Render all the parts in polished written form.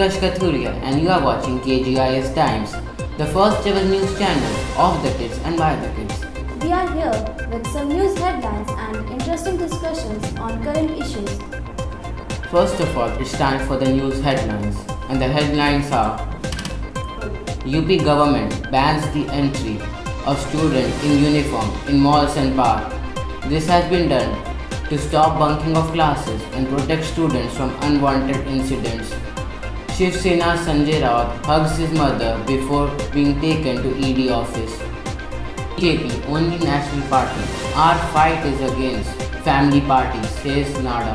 Utkarsh Kathuria and you are watching KGIS Times, the first ever news channel of the kids and by the kids. We are here with some news headlines and interesting discussions on current issues. First of all, it's time for the news headlines, and the headlines are: UP government bans the entry of students in uniform in malls and parks. This has been done to stop bunking of classes and protect students from unwanted incidents. Shiv Sena's Sanjay Raut hugs his mother before being taken to ED office. BJP only national party. Our fight is against family parties, says Nada.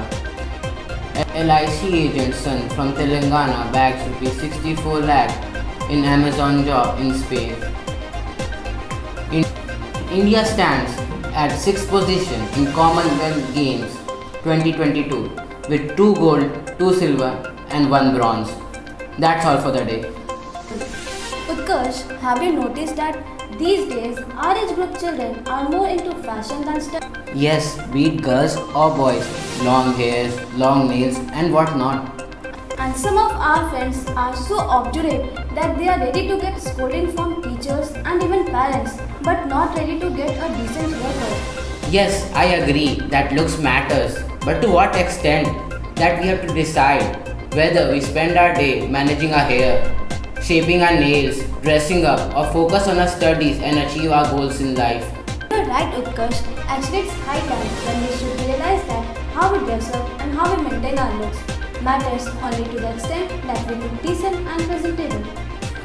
LIC agent's son from Telangana bags ₹64 lakh in Amazon job in Spain. India stands at 6th position in Commonwealth Games 2022 with 2 gold, 2 silver and 1 bronze. That's all for the day. Utkarsh, have you noticed that these days our age group children are more into fashion than study? Yes, be it girls or boys, long hairs, long nails and whatnot. And some of our friends are so obdurate that they are ready to get scolding from teachers and even parents, but not ready to get a decent haircut. Yes, I agree that looks matters, but to what extent? That we have to decide whether we spend our day managing our hair, shaping our nails, dressing up, or focus on our studies and achieve our goals in life. You're right, Utkarsh. Actually, it's high time when we should realize that how we dress up and how we maintain our looks matters only to the extent that we look decent and presentable.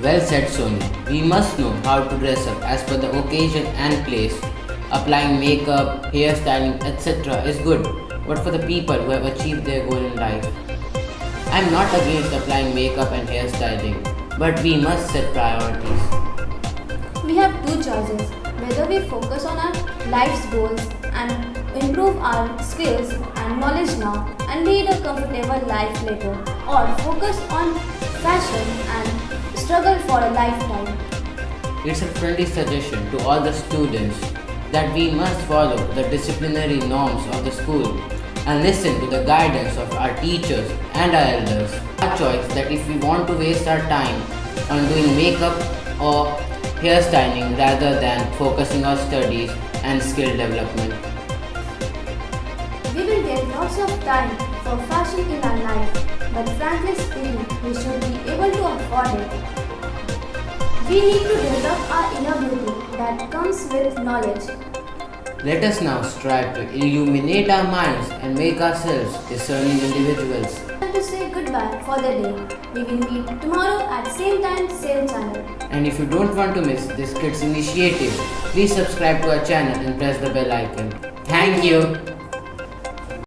Well said, Sonia. We must know how to dress up as per the occasion and place. Applying makeup, hairstyling, etc. is good, but for the people who have achieved their goal in life. I am not against applying makeup and hairstyling, but we must set priorities. We have two choices: whether we focus on our life's goals and improve our skills and knowledge now and lead a comfortable life later, or focus on fashion and struggle for a lifetime. It's a friendly suggestion to all the students that we must follow the disciplinary norms of the school and listen to the guidance of our teachers and our elders. Our choice that if we want to waste our time on doing makeup or hairstyling rather than focusing on studies and skill development. We will get lots of time for fashion in our life, but frankly speaking, we should be able to afford it. We need to develop our inner beauty that comes with knowledge. Let us now strive to illuminate our minds and make ourselves discerning individuals. Time to say goodbye for the day. We will meet tomorrow at same time, same channel. And if you don't want to miss this kids initiative, please subscribe to our channel and press the bell icon. Thank you.